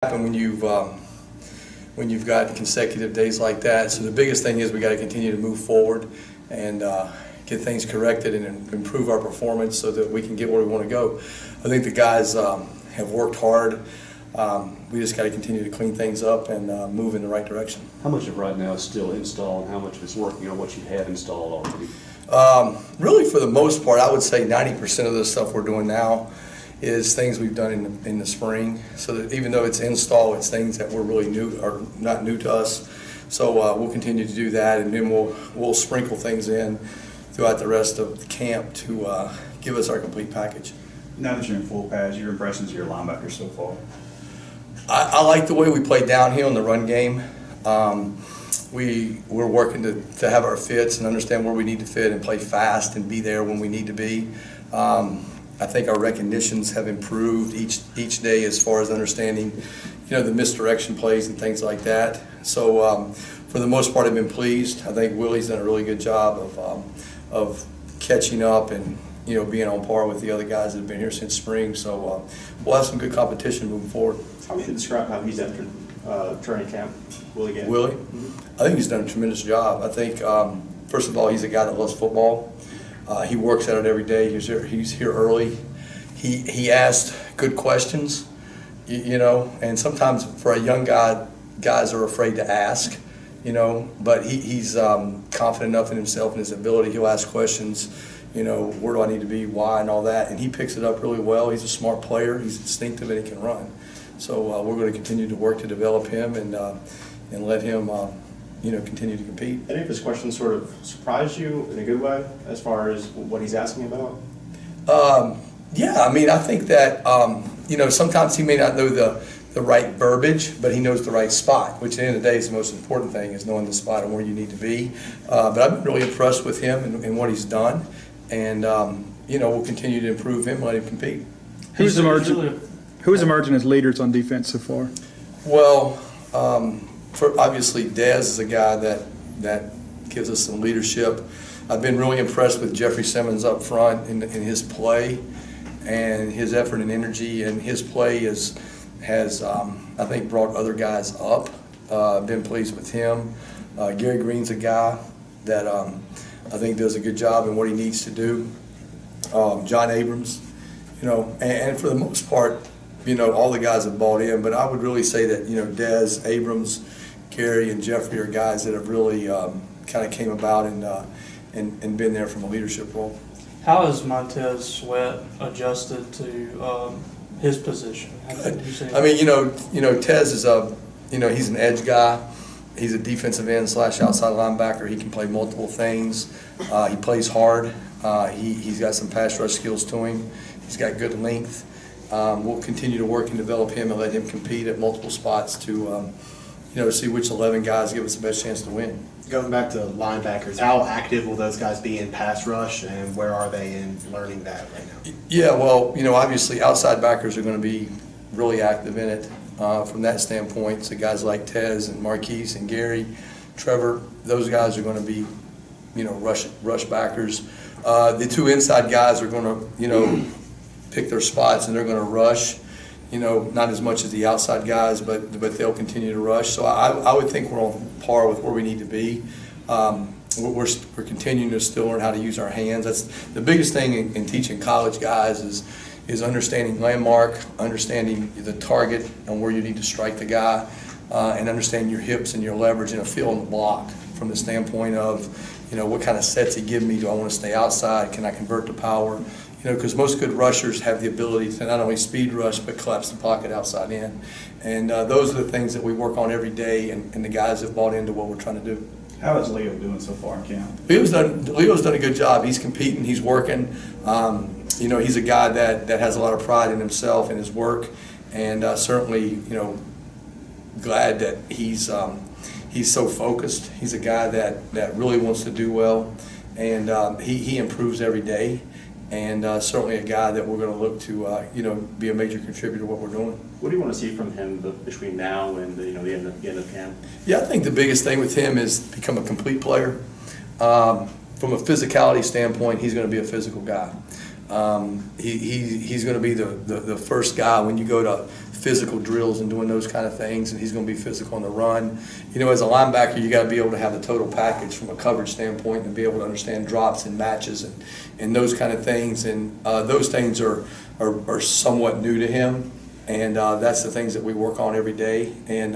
happen when you've got consecutive days like that. So the biggest thing is we got to continue to move forward and get things corrected and improve our performance so that we can get where we want to go. I think the guys have worked hard. We just got to continue to clean things up and move in the right direction. How much of right now is still installed, and how much of it's working on what you have installed already? Really, for the most part, I would say 90% of the stuff we're doing now is things we've done in the spring. So that even though it's install, it's things that were really new or not new to us. So we'll continue to do that, and then we'll sprinkle things in throughout the rest of the camp to give us our complete package. Now that you're in full pads, your impressions of your linebackers so far? I like the way we play downhill in the run game. We're working to have our fits and understand where we need to fit and play fast and be there when we need to be. I think our recognitions have improved each day as far as understanding, the misdirection plays and things like that. So for the most part, I've been pleased. I think Willie's done a really good job of catching up and being on par with the other guys that have been here since spring. So we'll have some good competition moving forward. How would you describe how he's entered training camp, Willie Gay? Willie? I think he's done a tremendous job. I think, first of all, he's a guy that loves football. He works at it every day. He's here early. He asked good questions, and sometimes for a young guy, guys are afraid to ask, but he's confident enough in himself and his ability. He'll ask questions, where do I need to be, why, and all that, and he picks it up really well. He's a smart player. He's instinctive, and he can run. So we're going to continue to work to develop him and let him continue to compete. Any of his questions sort of surprised you in a good way as far as what he's asking about? Yeah, I think that sometimes he may not know the right verbiage, but he knows the right spot, which at the end of the day is the most important thing, is knowing the spot and where you need to be. But I've been really impressed with him and what he's done, and we'll continue to improve him and let him compete. Who's emerging as leaders on defense so far? Well, obviously Dez is a guy that gives us some leadership. I've been really impressed with Jeffrey Simmons up front in his play and his effort and energy, and his play has I think brought other guys up. Been pleased with him. Gary Green's a guy that I think does a good job in what he needs to do. John Abrams, and for the most part, all the guys have bought in, but I would really say that, Dez, Abrams, Gary, and Jeffrey are guys that have really kind of came about and been there from a leadership role. How has Montez Sweat adjusted to his position? Tez is he's an edge guy. He's a defensive end / outside linebacker. He can play multiple things. He plays hard. He's got some pass rush skills to him. He's got good length. We'll continue to work and develop him and let him compete at multiple spots to see which 11 guys give us the best chance to win. Going back to linebackers, how active will those guys be in pass rush, and where are they in learning that right now? Yeah, well, obviously outside backers are going to be really active in it from that standpoint. So guys like Tez and Marquise and Gary, Trevor, those guys are going to be, rush backers. The two inside guys are going to, pick their spots and they're going to rush. Not as much as the outside guys, but they'll continue to rush. So I would think we're on par with where we need to be. We're continuing to still learn how to use our hands. That's the biggest thing in teaching college guys is understanding landmark, understanding the target and where you need to strike the guy, and understanding your hips and your leverage and a feel in the block from the standpoint of, what kind of sets he give me. Do I want to stay outside? Can I convert to power? Because most good rushers have the ability to not only speed rush but collapse the pocket outside in. And those are the things that we work on every day, and the guys have bought into what we're trying to do. How is Leo doing so far in camp? Leo's done a good job. He's competing, he's working. He's a guy that has a lot of pride in himself and his work, and certainly, glad that he's so focused. He's a guy that really wants to do well, and he improves every day. And certainly a guy that we're going to look to, be a major contributor to what we're doing. What do you want to see from him between now and the end of camp? Yeah, I think the biggest thing with him is become a complete player. From a physicality standpoint, he's going to be a physical guy. He's going to be the first guy when you go to physical drills and doing those kind of things, and he's going to be physical on the run. You know, as a linebacker, you got to be able to have the total package from a coverage standpoint and be able to understand drops and matches and those kind of things. And those things are somewhat new to him, and that's the things that we work on every day. And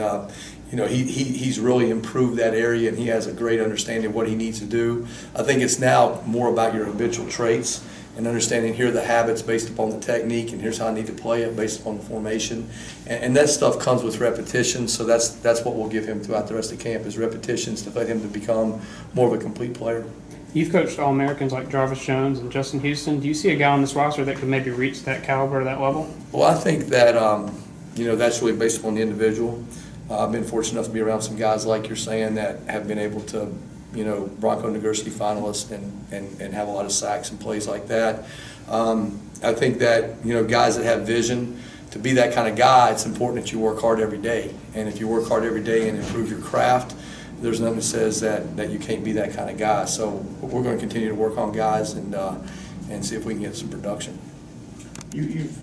you know, he's really improved that area, and he has a great understanding of what he needs to do. I think it's now more about your habitual traits and understanding here are the habits based upon the technique, and here's how I need to play it based upon the formation. And that stuff comes with repetition, so that's what we'll give him throughout the rest of camp is repetitions to let him to become more of a complete player. You've coached All-Americans like Jarvis Jones and Justin Houston. Do you see a guy on this roster that could maybe reach that caliber, that level? Well, I think that, you know, that's really based upon the individual. I've been fortunate enough to be around some guys like you're saying that have been able to, you know, Bronco Nagurski finalist and have a lot of sacks and plays like that. I think that, you know, guys that have vision, to be that kind of guy, it's important that you work hard every day. And if you work hard every day and improve your craft, there's nothing that says that you can't be that kind of guy. So we're going to continue to work on guys and see if we can get some production. You've